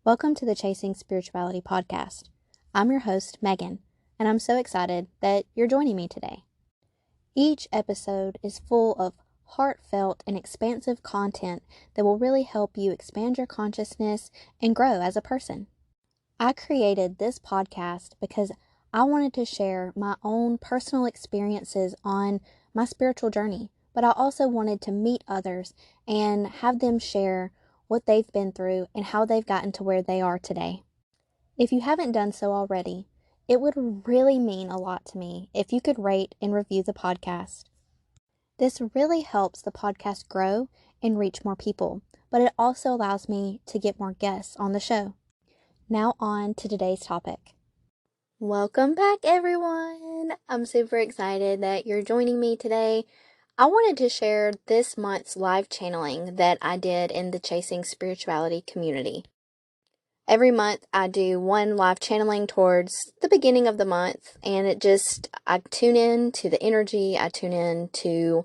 Welcome to the Chasing Spirituality podcast. I'm your host, Megan, and I'm so excited that you're joining me today. Each episode is full of heartfelt and expansive content that will really help you expand your consciousness and grow as a person. I created this podcast because I wanted to share my own personal experiences on my spiritual journey, but I also wanted to meet others and have them share what they've been through and how they've gotten to where they are today. If you haven't done so already, it would really mean a lot to me if you could rate and review the podcast. This really helps the podcast grow and reach more people, but it also allows me to get more guests on the show. Now on to today's topic. Welcome back, everyone. I'm super excited that you're joining me today. I wanted to share this month's live channeling that I did in the Chasing Spirituality community. Every month I do one live channeling towards the beginning of the month, and I tune in to the energy, I tune in to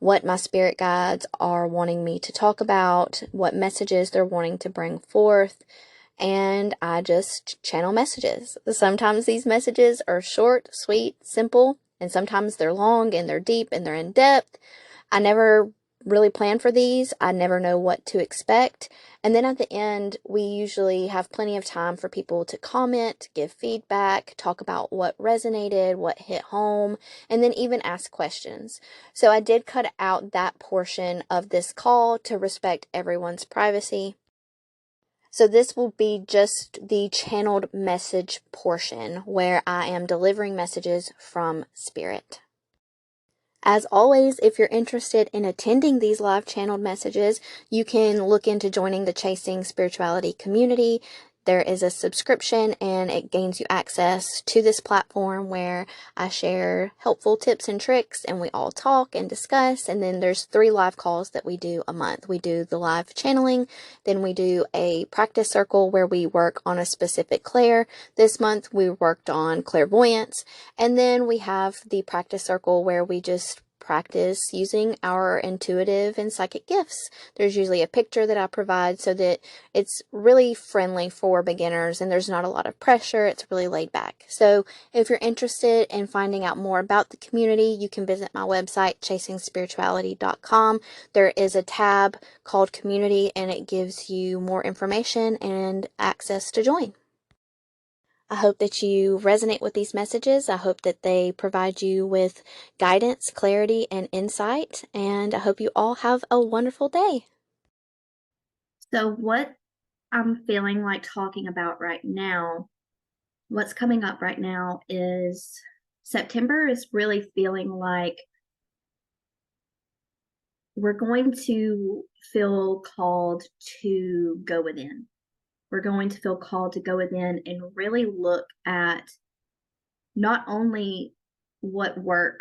what my spirit guides are wanting me to talk about, what messages they're wanting to bring forth, and I just channel messages. Sometimes these messages are short, sweet, simple, and sometimes they're long and they're deep and they're in depth. I never really plan for these. I never know what to expect. And then at the end, we usually have plenty of time for people to comment, give feedback, talk about what resonated, what hit home, and then even ask questions. So I did cut out that portion of this call to respect everyone's privacy. So this will be just the channeled message portion where I am delivering messages from spirit. As always, if you're interested in attending these live channeled messages, you can look into joining the Chasing Spirituality community. There is a subscription and it gains you access to this platform where I share helpful tips and tricks and we all talk and discuss. And then there's 3 live calls that we do a month. We do the live channeling, then we do a practice circle where we work on a specific clair. This month we worked on clairvoyance, and then we have the practice circle where we just practice using our intuitive and psychic gifts. There's usually a picture that I provide so that it's really friendly for beginners and there's not a lot of pressure. It's really laid back. So if you're interested in finding out more about the community, you can visit my website, chasingspirituality.com. There is a tab called community and it gives you more information and access to join. I hope that you resonate with these messages. I hope that they provide you with guidance, clarity, and insight. And I hope you all have a wonderful day. So what I'm feeling like talking about right now, what's coming up right now is September is really feeling like we're going to feel called to go within. We're going to feel called to go within and really look at not only what work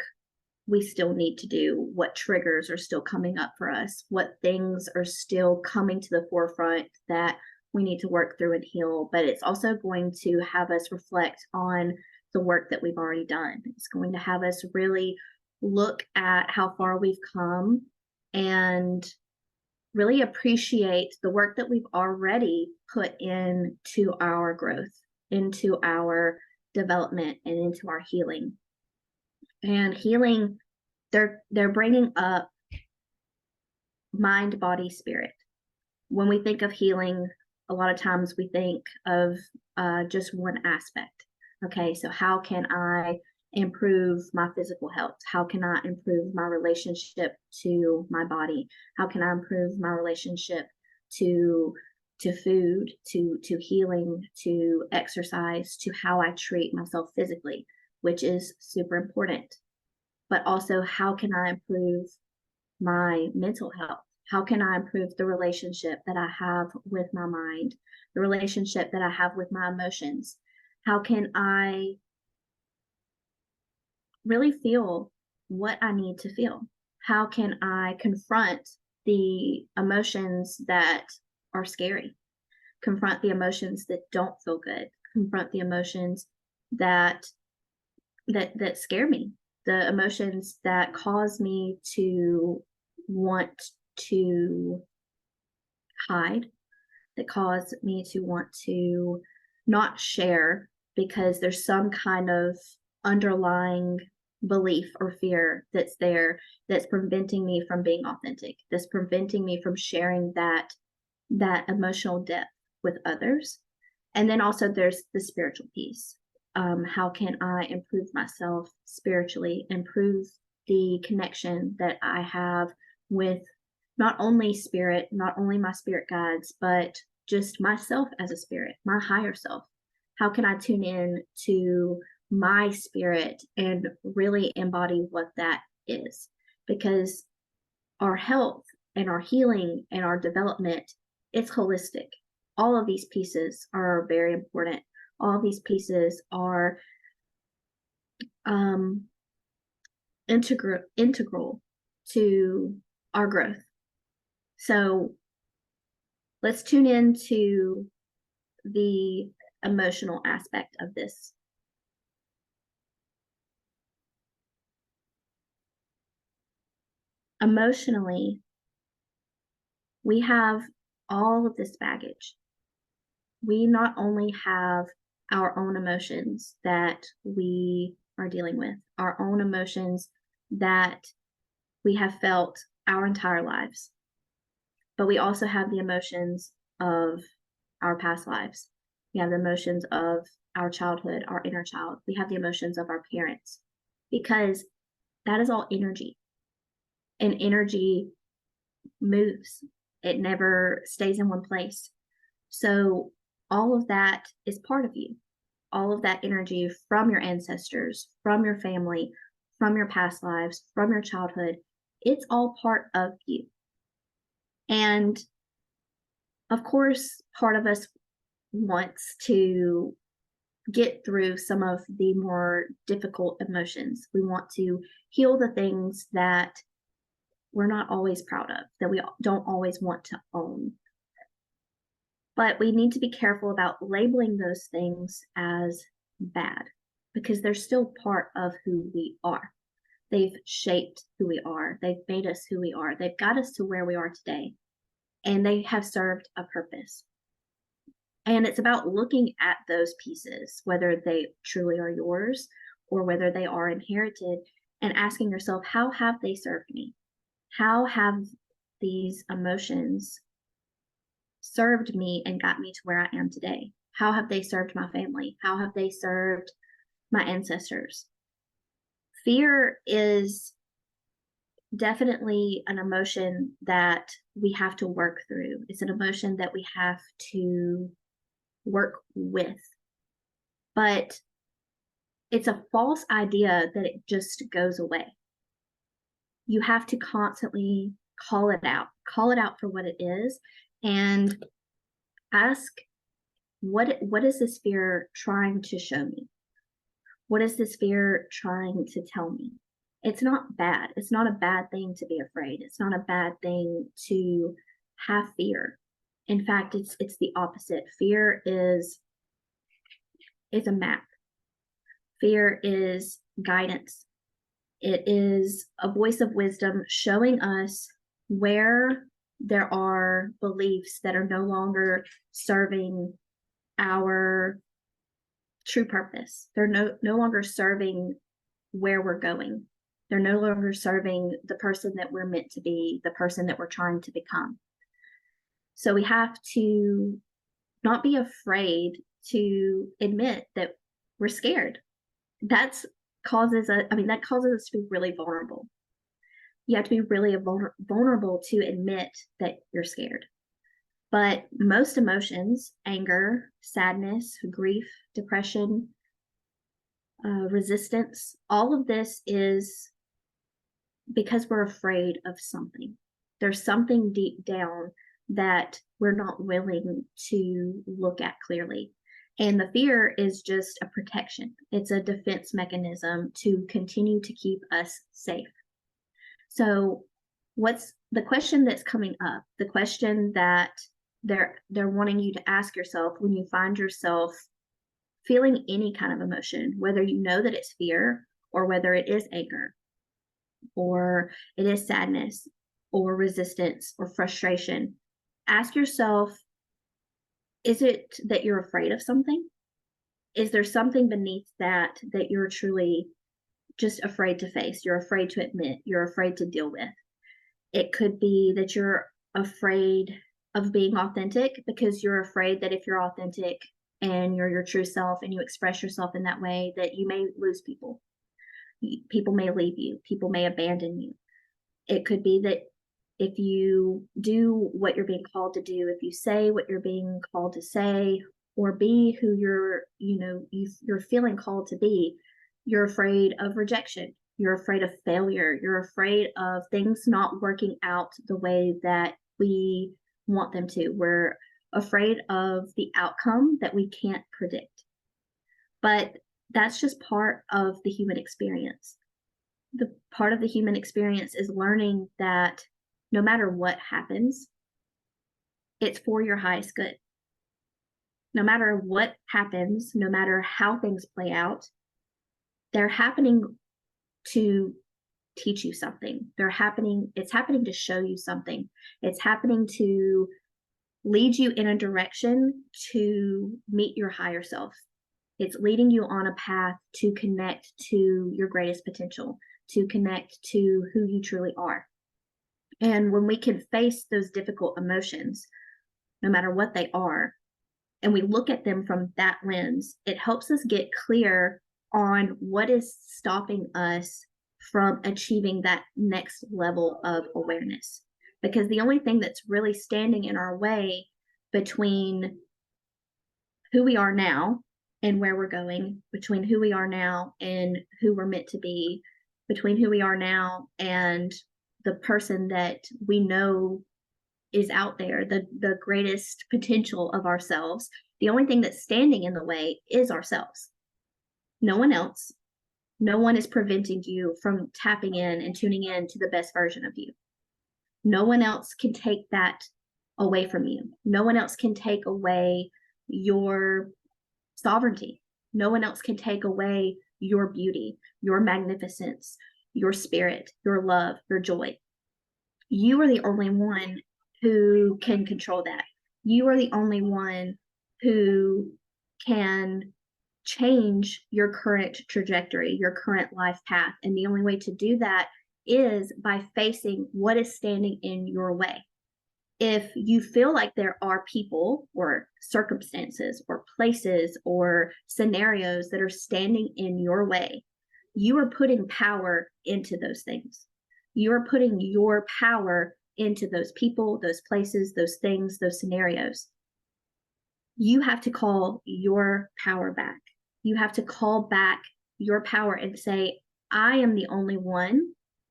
we still need to do, what triggers are still coming up for us, what things are still coming to the forefront that we need to work through and heal, but it's also going to have us reflect on the work that we've already done. It's going to have us really look at how far we've come and really appreciate the work that we've already put into our growth, into our development, and into our healing. And healing, they're bringing up mind, body, spirit. When we think of healing, a lot of times we think of just one aspect. Okay, so how can I improve my physical health? How can I improve my relationship to my body? How can I improve my relationship to food, to healing, to exercise, to how I treat myself physically, which is super important. But also, how can I improve my mental health? How can I improve the relationship that I have with my mind, the relationship that I have with my emotions? How can I really feel what I need to feel? How can I confront the emotions that are scary? Confront the emotions that don't feel good. Confront the emotions that scare me, the emotions that cause me to want to hide, that cause me to want to not share because there's some kind of underlying belief or fear that's there that's preventing me from being authentic, that's preventing me from sharing that emotional depth with others. And then also there's the spiritual piece. How can I improve myself spiritually, improve the connection that I have with not only spirit, not only my spirit guides, but just myself as a spirit, my higher self? How can I tune in to my spirit and really embody what that is? Because our health and our healing and our development, it's holistic. All of these pieces are very important. All of these pieces are integral to our growth. So let's tune into the emotional aspect of this. Emotionally, we have all of this baggage. We not only have our own emotions that we are dealing with, our own emotions that we have felt our entire lives, but we also have the emotions of our past lives. We have the emotions of our childhood, our inner child. We have the emotions of our parents, because that is all energy. And energy moves, it never stays in one place. So all of that is part of you. All of that energy from your ancestors, from your family, from your past lives, from your childhood, it's all part of you. And of course, part of us wants to get through some of the more difficult emotions. We want to heal the things that we're not always proud of, that we don't always want to own. But we need to be careful about labeling those things as bad, because they're still part of who we are. They've shaped who we are. They've made us who we are. They've got us to where we are today, and they have served a purpose. And it's about looking at those pieces, whether they truly are yours or whether they are inherited, and asking yourself, how have they served me? How have these emotions served me and got me to where I am today? How have they served my family? How have they served my ancestors? Fear is definitely an emotion that we have to work through. It's an emotion that we have to work with. But it's a false idea that it just goes away. You have to constantly call it out for what it is, and ask, what is this fear trying to show me? What is this fear trying to tell me? It's not bad. It's not a bad thing to be afraid. It's not a bad thing to have fear. In fact, it's the opposite. Fear is a map. Fear is guidance. It is a voice of wisdom showing us where there are beliefs that are no longer serving our true purpose. They're no longer serving where we're going. They're no longer serving the person that we're meant to be, the person that we're trying to become. So we have to not be afraid to admit that we're scared. That causes us to be really vulnerable. You have to be really vulnerable to admit that you're scared. But most emotions, anger, sadness, grief, depression, resistance, all of this is because we're afraid of something. There's something deep down that we're not willing to look at clearly. And the fear is just a protection. It's a defense mechanism to continue to keep us safe. So what's the question that's coming up? The question that they're wanting you to ask yourself when you find yourself feeling any kind of emotion, whether you know that it's fear or whether it is anger or it is sadness or resistance or frustration, ask yourself, Is it that you're afraid of something? Is there something beneath that that you're truly just afraid to face? You're afraid to admit, you're afraid to deal with. It could be that you're afraid of being authentic because you're afraid that if you're authentic and you're your true self and you express yourself in that way, that you may lose people. People may leave you, people may abandon you. It could be that if you do what you're being called to do, if you say what you're being called to say, or be who you're feeling called to be, you're afraid of rejection. You're afraid of failure. You're afraid of things not working out the way that we want them to. We're afraid of the outcome that we can't predict. But that's just part of the human experience. The part of the human experience is learning that no matter what happens, it's for your highest good. No matter what happens, no matter how things play out, they're happening to teach you something. It's happening to show you something. It's happening to lead you in a direction to meet your higher self. It's leading you on a path to connect to your greatest potential, to connect to who you truly are. And when we can face those difficult emotions, no matter what they are, and we look at them from that lens, it helps us get clear on what is stopping us from achieving that next level of awareness. Because the only thing that's really standing in our way between who we are now and where we're going, between who we are now and who we're meant to be, between who we are now and the person that we know is out there, the greatest potential of ourselves, the only thing that's standing in the way is ourselves. No one else. No one is preventing you from tapping in and tuning in to the best version of you. No one else can take that away from you. No one else can take away your sovereignty. No one else can take away your beauty, your magnificence, your spirit, your love, your joy. You are the only one who can control that. You are the only one who can change your current trajectory, your current life path. And the only way to do that is by facing what is standing in your way. If you feel like there are people or circumstances or places or scenarios that are standing in your way, you are putting power into those things. You are putting your power into those people, those places, those things, those scenarios. You have to call your power back. You have to call back your power and say, I am the only one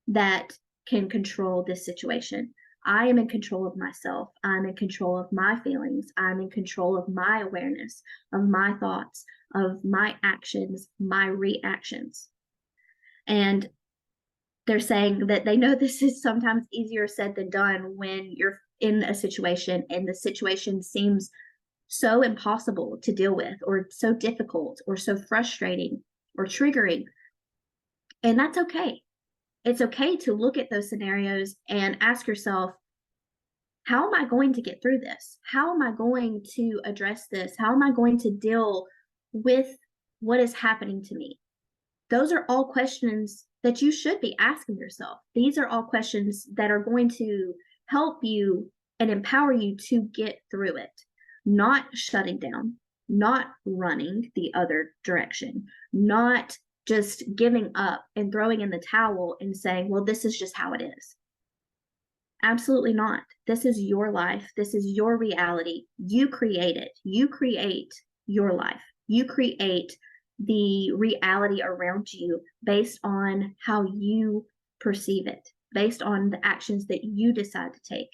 that can control this situation. I am in control of myself. I'm in control of my feelings. I'm in control of my awareness, of my thoughts, of my actions, my reactions. And they're saying that they know this is sometimes easier said than done when you're in a situation and the situation seems so impossible to deal with, or so difficult, or so frustrating, or triggering. And that's okay. It's okay to look at those scenarios and ask yourself, how am I going to get through this? How am I going to address this? How am I going to deal with what is happening to me? Those are all questions that you should be asking yourself. These are all questions that are going to help you and empower you to get through it, not shutting down, not running the other direction, not just giving up and throwing in the towel and saying, well, this is just how it is. Absolutely not. This is your life. This is your reality. You create it. You create your life. You create the reality around you based on how you perceive it, based on the actions that you decide to take.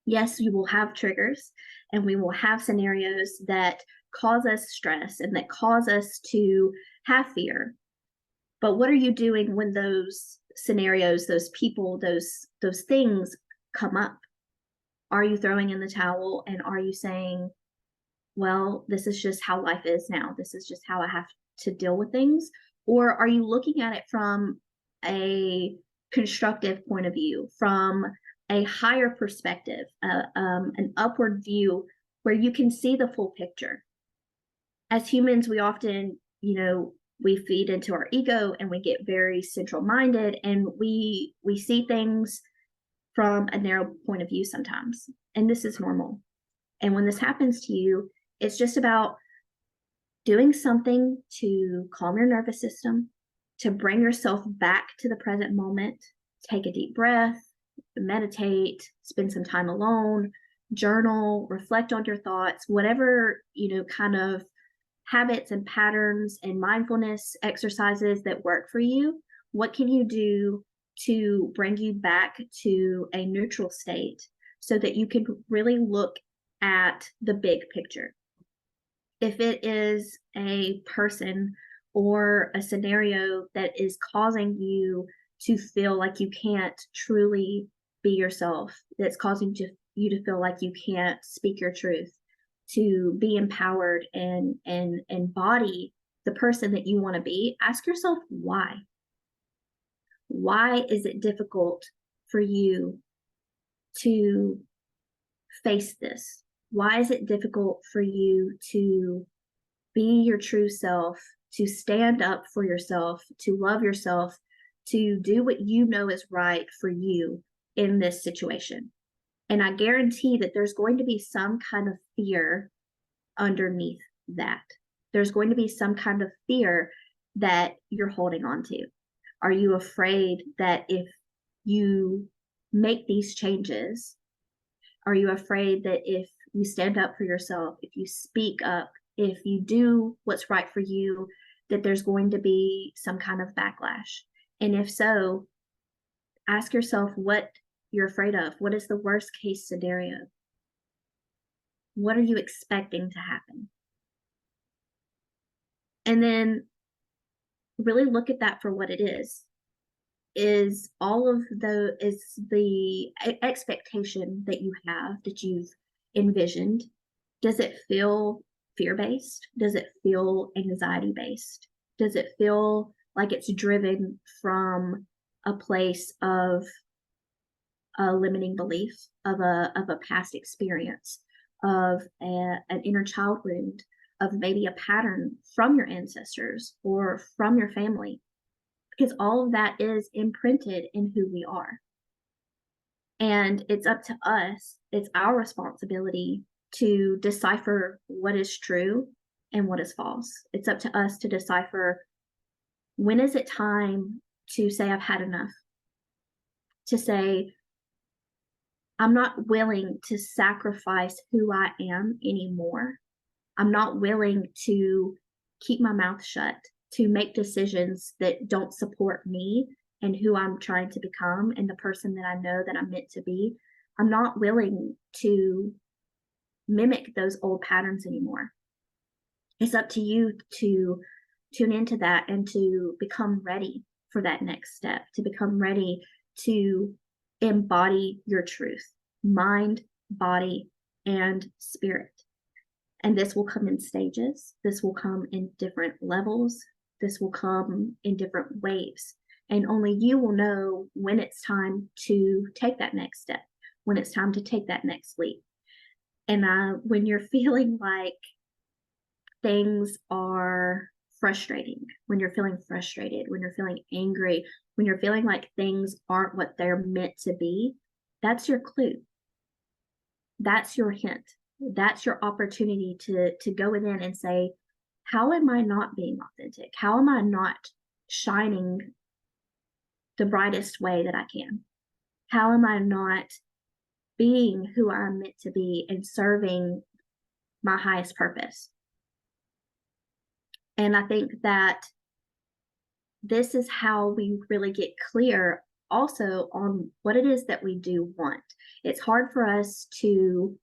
Yes, you will have triggers and we will have scenarios that cause us stress and that cause us to have fear. But what are you doing when those scenarios, those people, those things come up? Are you throwing in the towel and are you saying, well, this is just how life is now. This is just how I have to deal with things? Or are you looking at it from a constructive point of view, from a higher perspective, an upward view where you can see the full picture. As humans, we often, we feed into our ego and we get very central minded, and we see things from a narrow point of view sometimes. And this is normal. And when this happens to you, it's just about doing something to calm your nervous system, to bring yourself back to the present moment. Take a deep breath, meditate, spend some time alone, journal, reflect on your thoughts, whatever, kind of habits and patterns and mindfulness exercises that work for you. What can you do to bring you back to a neutral state so that you can really look at the big picture? If it is a person or a scenario that is causing you to feel like you can't truly be yourself, that's causing you to feel like you can't speak your truth, to be empowered and embody the person that you want to be, ask yourself why. Why is it difficult for you to face this? Why is it difficult for you to be your true self, to stand up for yourself, to love yourself, to do what you know is right for you in this situation? And I guarantee that there's going to be some kind of fear underneath that. There's going to be some kind of fear that you're holding on to. Are you afraid that if you make these changes, are you afraid that if you stand up for yourself, if you speak up, if you do what's right for you, that there's going to be some kind of backlash? And if so, ask yourself what you're afraid of. What is the worst case scenario? What are you expecting to happen? And then really look at that for what it is. Is the expectation that you have, that you've envisioned, does it feel fear-based? Does it feel anxiety-based? Does it feel like it's driven from a place of a limiting belief, of a past experience, of an inner child wound, of maybe a pattern from your ancestors or from your family? Because all of that is imprinted in who we are. And it's up to us, it's our responsibility to decipher what is true and what is false. It's up to us to decipher, when is it time to say I've had enough? To say, I'm not willing to sacrifice who I am anymore. I'm not willing to keep my mouth shut, to make decisions that don't support me and who I'm trying to become and the person that I know that I'm meant to be. I'm not willing to mimic those old patterns anymore. It's up to you to tune into that and to become ready for that next step, to become ready to embody your truth, mind, body, and spirit. And this will come in stages. This will come in different levels. This will come in different waves. And only you will know when it's time to take that next step, when it's time to take that next leap. And when you're feeling like things are frustrating, when you're feeling frustrated, when you're feeling angry, when you're feeling like things aren't what they're meant to be, that's your clue. That's your hint. That's your opportunity to go within and say, how am I not being authentic? How am I not shining the brightest way that I can? How am I not being who I'm meant to be and serving my highest purpose? And I think that this is how we really get clear also on what it is that we do want. It's hard for us to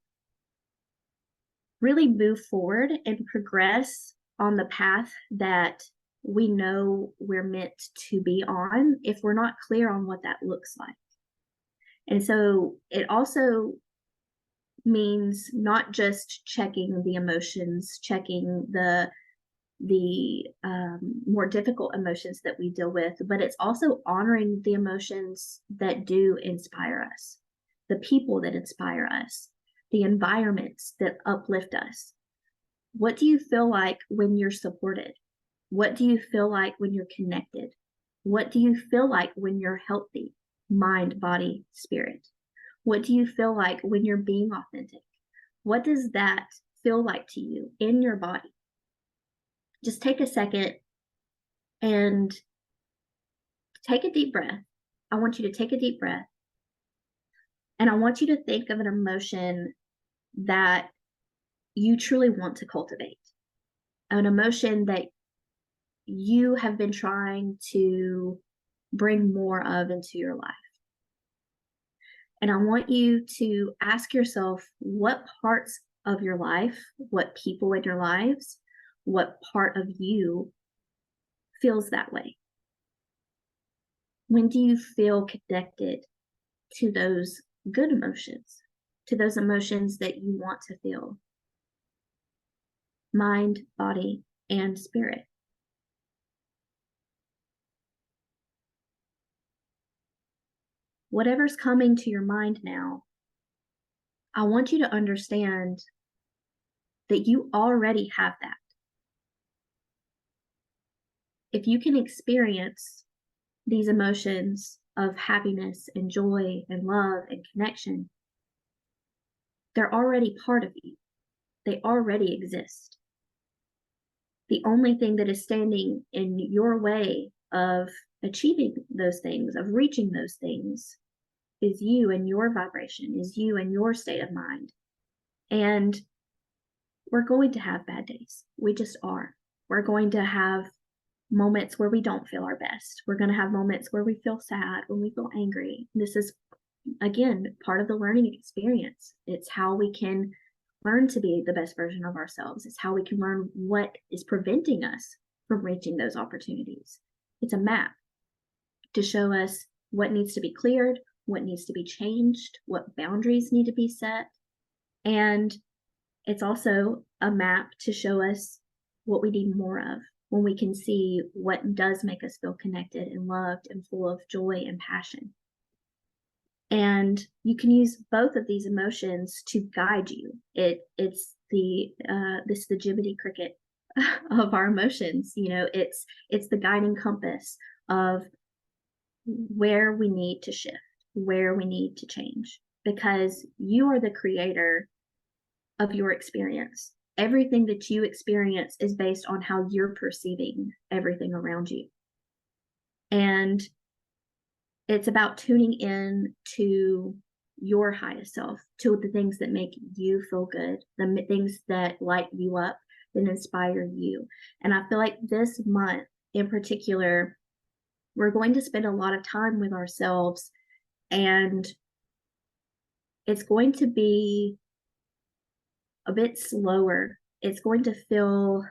really move forward and progress on the path that we know we're meant to be on if we're not clear on what that looks like. And so it also means not just checking the emotions, checking the more difficult emotions that we deal with, but it's also honoring the emotions that do inspire us, the people that inspire us, the environments that uplift us. What do you feel like when you're supported? What do you feel like when you're connected? What do you feel like when you're healthy? Mind, body, spirit. What do you feel like when you're being authentic? What does that feel like to you in your body? Just take a second and take a deep breath. I want you to take a deep breath. And I want you to think of an emotion that you truly want to cultivate, an emotion that you have been trying to bring more of into your life. And I want you to ask yourself what parts of your life, what people in your lives, what part of you feels that way. When do you feel connected to those good emotions, to those emotions that you want to feel? Mind, body, and spirit. Whatever's coming to your mind now, I want you to understand that you already have that. If you can experience these emotions of happiness and joy and love and connection, they're already part of you. They already exist. The only thing that is standing in your way of achieving those things, of reaching those things, is you and your vibration, is you and your state of mind. And we're going to have bad days. We just are. We're going to have moments where we don't feel our best. We're going to have moments where we feel sad, when we feel angry. This is, again, part of the learning experience. It's how we can learn to be the best version of ourselves. It's how we can learn what is preventing us from reaching those opportunities. It's a map to show us what needs to be cleared, what needs to be changed, what boundaries need to be set. And it's also a map to show us what we need more of, when we can see what does make us feel connected and loved and full of joy and passion. And you can use both of these emotions to guide you. It's the Jiminy Cricket of our emotions. You know, it's the guiding compass of where we need to shift, where we need to change, because you are the creator of your experience. Everything that you experience is based on how you're perceiving everything around you. And it's about tuning in to your highest self, to the things that make you feel good, the things that light you up, that inspire you. And I feel like this month in particular, we're going to spend a lot of time with ourselves, and it's going to be a bit slower. It's going to feel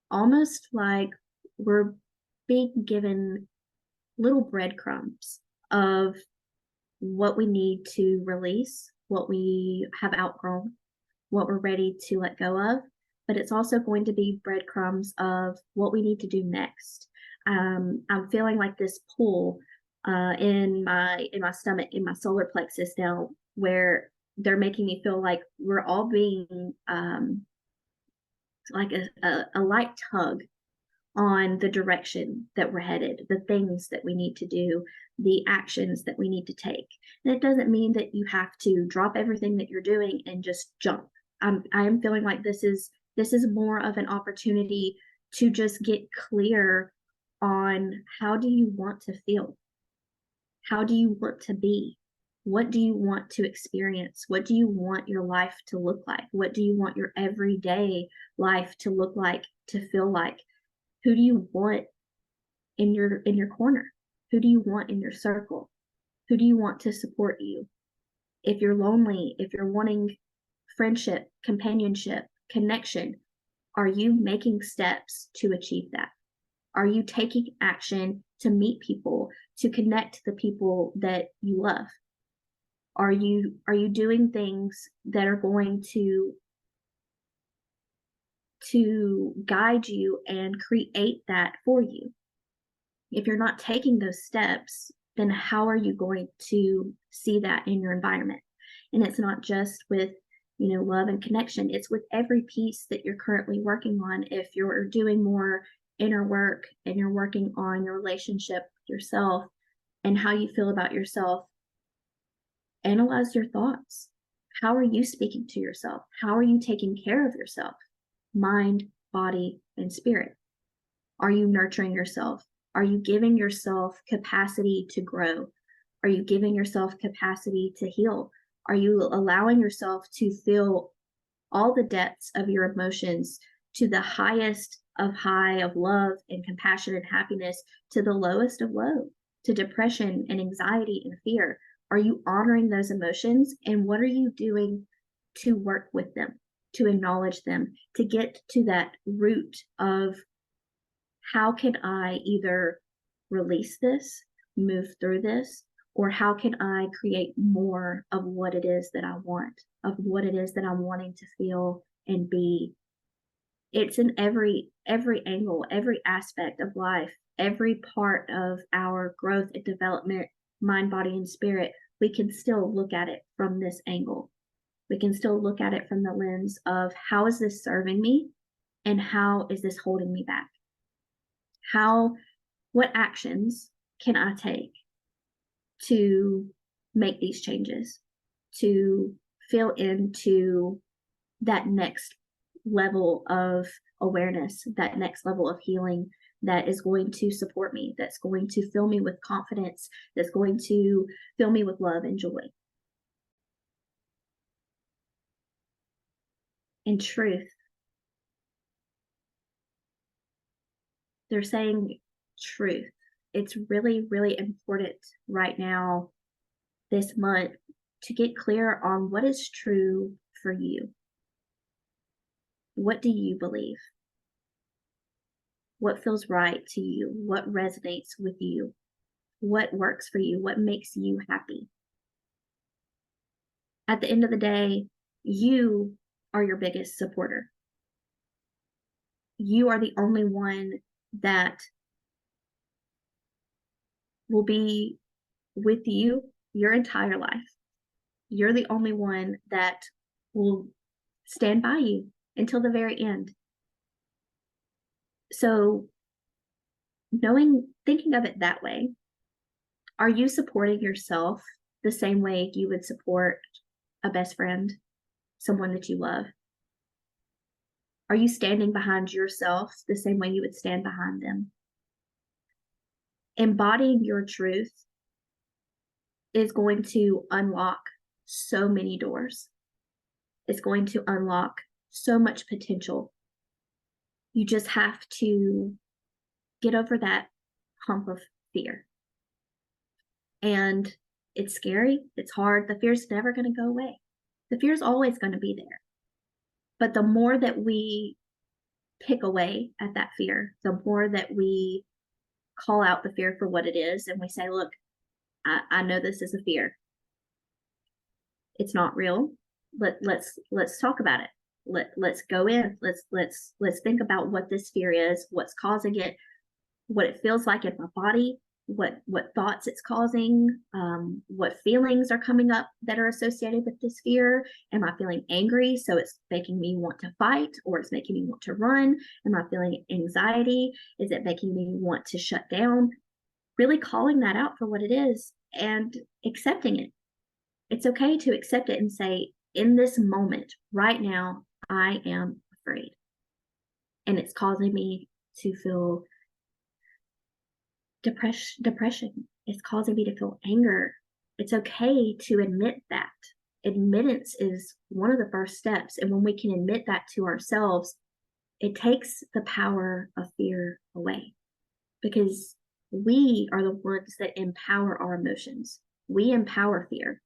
almost like we're being given little breadcrumbs of what we need to release, what we have outgrown, what we're ready to let go of. But it's also going to be breadcrumbs of what we need to do next. I'm feeling like this pull in my stomach, in my solar plexus now, where they're making me feel like we're all being like a light tug on the direction that we're headed, the things that we need to do, the actions that we need to take. And it doesn't mean that you have to drop everything that you're doing and just jump. I am feeling like this is more of an opportunity to just get clear on, how do you want to feel? How do you want to be? What do you want to experience? What do you want your life to look like? What do you want your everyday life to look like, to feel like? Who do you want in your corner? Who do you want in your circle? Who do you want to support you? If you're lonely, if you're wanting friendship, companionship, connection, are you making steps to achieve that? Are you taking action to meet people, to connect the people that you love? Are you doing things that are going to guide you and create that for you? If you're not taking those steps, then how are you going to see that in your environment? And it's not just with love and connection. It's with every piece that you're currently working on. If you're doing more inner work and you're working on your relationship with yourself and how you feel about yourself, analyze your thoughts. How are you speaking to yourself? How are you taking care of yourself? Mind, body, and spirit. Are you nurturing yourself? Are you giving yourself capacity to grow? Are you giving yourself capacity to heal? Are you allowing yourself to feel all the depths of your emotions, to the highest of high of love and compassion and happiness, to the lowest of low, to depression and anxiety and fear? Are you honoring those emotions? And what are you doing to work with them, to acknowledge them, to get to that root of how can I either release this, move through this, or how can I create more of what it is that I want, of what it is that I'm wanting to feel and be? It's in every angle, every aspect of life, every part of our growth and development, mind, body, and spirit. We can still look at it from this angle. We can still look at it from the lens of how is this serving me and how is this holding me back? What actions can I take to make these changes, to fill into that next level of awareness, that next level of healing that is going to support me, that's going to fill me with confidence, that's going to fill me with love and joy. In truth, they're saying truth. It's really, really important right now, this month, to get clear on what is true for you. What do you believe? What feels right to you? What resonates with you? What works for you? What makes you happy? At the end of the day, you are your biggest supporter. You are the only one that will be with you your entire life. You're the only one that will stand by you until the very end. So, thinking of it that way, are you supporting yourself the same way you would support a best friend, someone that you love? Are you standing behind yourself the same way you would stand behind them? Embodying your truth is going to unlock so many doors. It's going to unlock so much potential. You just have to get over that hump of fear. And it's scary. It's hard. The fear's never going to go away. The fear's always going to be there. But the more that we pick away at that fear, the more that we call out the fear for what it is, and we say, look, I know this is a fear. It's not real. Let's talk about it. Let's go in. Let's think about what this fear is, what's causing it, what it feels like in my body, what thoughts it's causing, what feelings are coming up that are associated with this fear. Am I feeling angry, so it's making me want to fight, or it's making me want to run? Am I feeling anxiety? Is it making me want to shut down? Really calling that out for what it is and accepting it. It's okay to accept it and say, in this moment, right now, I am afraid. And it's causing me to feel depression. It's causing me to feel anger. It's okay to admit that. Admittance is one of the first steps. And when we can admit that to ourselves, it takes the power of fear away, because we are the ones that empower our emotions. We empower fear.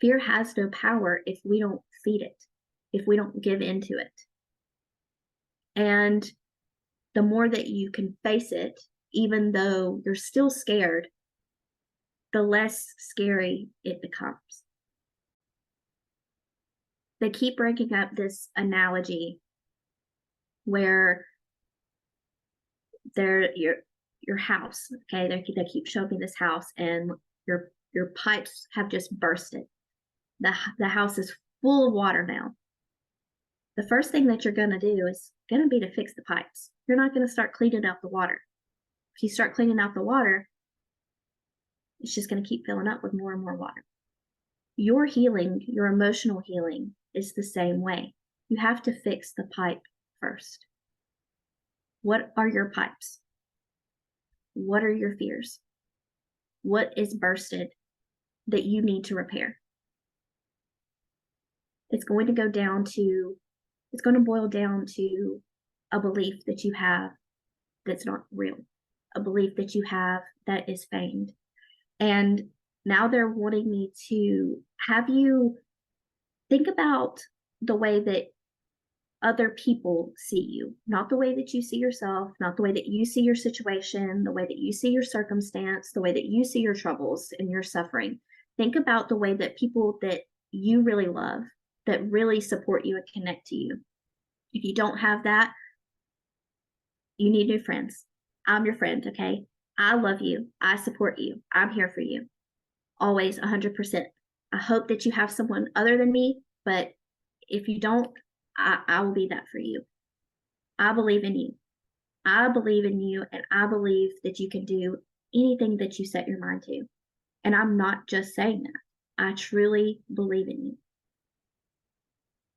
Fear has no power if we don't feed it, if we don't give into it. And the more that you can face it, even though you're still scared, the less scary it becomes. They keep bringing up this analogy where your house, okay, they keep showing me this house, and your pipes have just bursted. The house is full of water now. The first thing that you're going to do is going to be to fix the pipes. You're not going to start cleaning out the water. If you start cleaning out the water, it's just going to keep filling up with more and more water. Your healing, your emotional healing, is the same way. You have to fix the pipe first. What are your pipes? What are your fears? What is bursted that you need to repair? It's going to boil down to a belief that you have that's not real, a belief that you have that is feigned. And now they're wanting me to have you think about the way that other people see you, not the way that you see yourself, not the way that you see your situation, the way that you see your circumstance, the way that you see your troubles and your suffering. Think about the way that people that you really love, that really support you and connect to you. If you don't have that, you need new friends. I'm your friend, okay? I love you. I support you. I'm here for you. Always 100%. I hope that you have someone other than me, but if you don't, I will be that for you. I believe in you. I believe in you, and I believe that you can do anything that you set your mind to. And I'm not just saying that. I truly believe in you.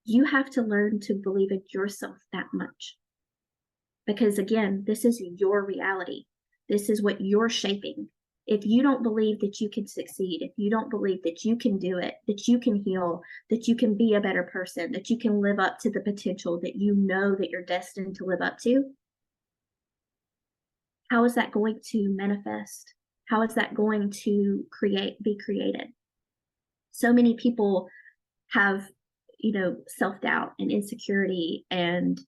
You have to learn to believe in yourself that much. Because again, this is your reality. This is what you're shaping. If you don't believe that you can succeed, if you don't believe that you can do it, that you can heal, that you can be a better person, that you can live up to the potential that you know that you're destined to live up to, how is that going to manifest? How is that going to be created? So many people have, self-doubt and insecurity and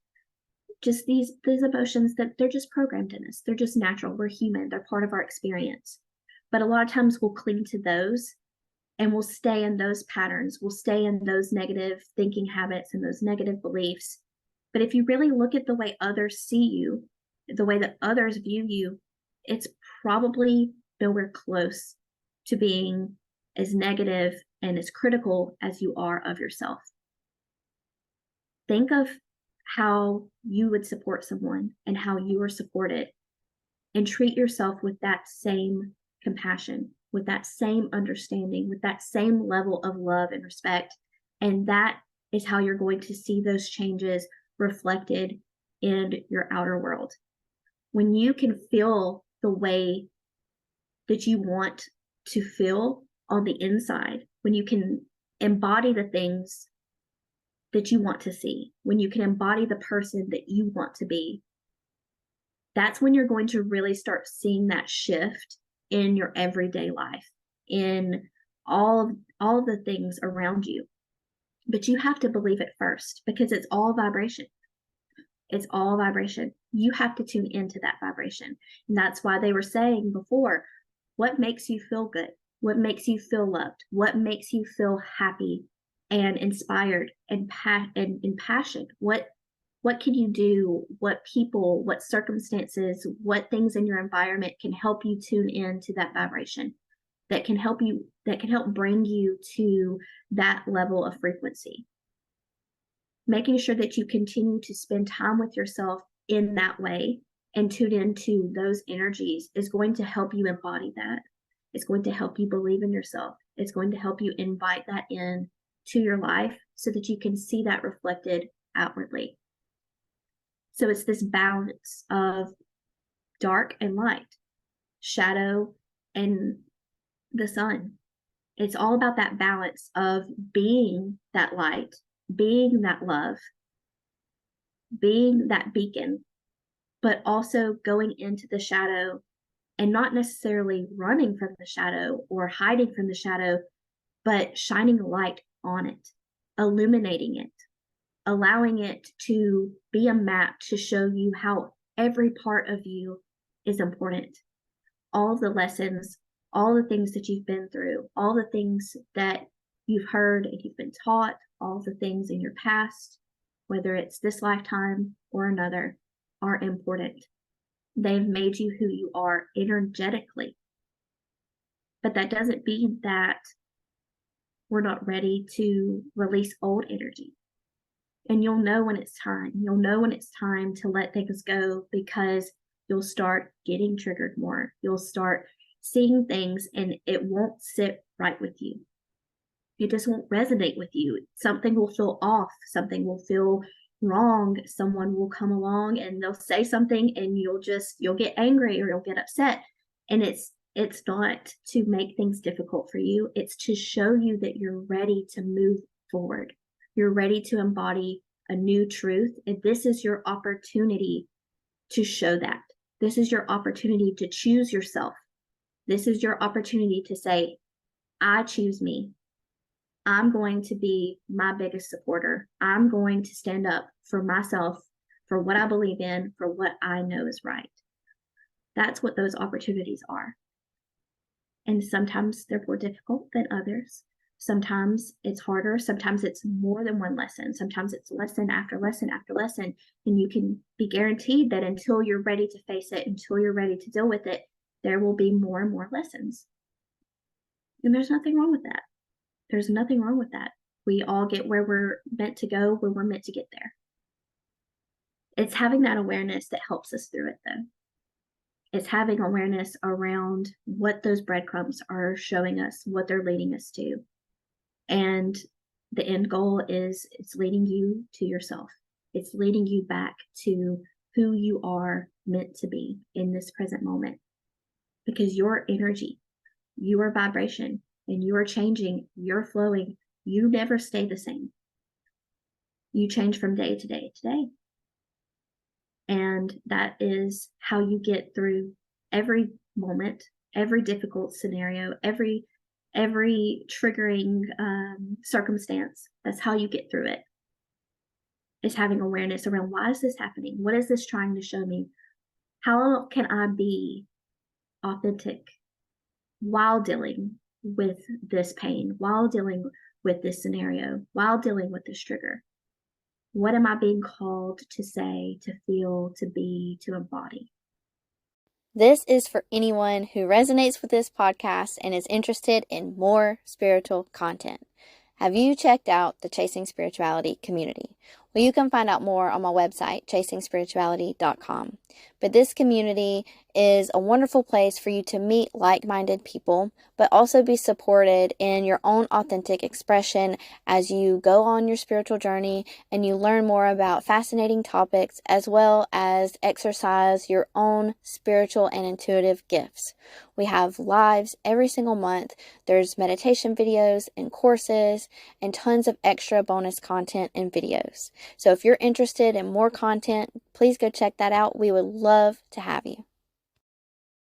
just these emotions that they're just programmed in us. They're just natural. We're human. They're part of our experience. But a lot of times we'll cling to those and we'll stay in those patterns. We'll stay in those negative thinking habits and those negative beliefs. But if you really look at the way others see you, the way that others view you, it's probably nowhere close to being as negative and as critical as you are of yourself. Think of how you would support someone and how you are supported, and treat yourself with that same compassion, with that same understanding, with that same level of love and respect. And that is how you're going to see those changes reflected in your outer world. When you can feel the way that you want to feel on the inside, when you can embody the things that you want to see, when you can embody the person that you want to be, that's when you're going to really start seeing that shift in your everyday life, in all of the things around you. But you have to believe it first, because it's all vibration. It's all vibration. You have to tune into that vibration. And that's why they were saying before, what makes you feel good? What makes you feel loved? What makes you feel happy and inspired and impassioned? What can you do? What people, what circumstances, what things in your environment can help you tune into that vibration, that can help bring you to that level of frequency? Making sure that you continue to spend time with yourself in that way and tune into those energies is going to help you embody that. It's going to help you believe in yourself. It's going to help you invite that in to your life so that you can see that reflected outwardly. So it's this balance of dark and light, shadow and the sun. It's all about that balance of being that light, being that love, being that beacon, but also going into the shadow and not necessarily running from the shadow or hiding from the shadow, but shining light on it, illuminating it, allowing it to be a map to show you how every part of you is important. All of the lessons, all the things that you've been through, all the things that you've heard and you've been taught, all the things in your past, whether it's this lifetime or another, are important. They've made you who you are energetically. But that doesn't mean that we're not ready to release old energy. And you'll know when it's time. You'll know when it's time to let things go, because you'll start getting triggered more. You'll start seeing things and it won't sit right with you. It just won't resonate with you. Something will feel off. Something will feel wrong. Someone will come along and they'll say something and you'll get angry or you'll get upset. And it's not to make things difficult for you. It's to show you that you're ready to move forward. You're ready to embody a new truth. And this is your opportunity to show that. This is your opportunity to choose yourself. This is your opportunity to say, I choose me. I'm going to be my biggest supporter. I'm going to stand up for myself, for what I believe in, for what I know is right. That's what those opportunities are. And sometimes they're more difficult than others. Sometimes it's harder. Sometimes it's more than one lesson. Sometimes it's lesson after lesson after lesson. And you can be guaranteed that until you're ready to face it, until you're ready to deal with it, there will be more and more lessons. And there's nothing wrong with that. There's nothing wrong with that. We all get where we're meant to go when we're meant to get there. It's having that awareness that helps us through it, though. It's having awareness around what those breadcrumbs are showing us, what they're leading us to. And the end goal is it's leading you to yourself. It's leading you back to who you are meant to be in this present moment. Because your energy, your vibration, and you are changing, you're flowing. You never stay the same. You change from day to day to day. And that is how you get through every moment, every difficult scenario, every triggering circumstance. That's how you get through it. Is having awareness around, why is this happening? What is this trying to show me? How can I be authentic while dealing with this pain, while dealing with this scenario, while dealing with this trigger? What am I being called to say, to feel, to be, to embody? This is for anyone who resonates with this podcast and is interested in more spiritual content. Have you checked out the Chasing Spirituality community? Well, you can find out more on my website, chasingspirituality.com. But this community is a wonderful place for you to meet like-minded people, but also be supported in your own authentic expression as you go on your spiritual journey and you learn more about fascinating topics, as well as exercise your own spiritual and intuitive gifts. We have lives every single month. There's meditation videos and courses and tons of extra bonus content and videos. So if you're interested in more content, please go check that out. We would love to have you.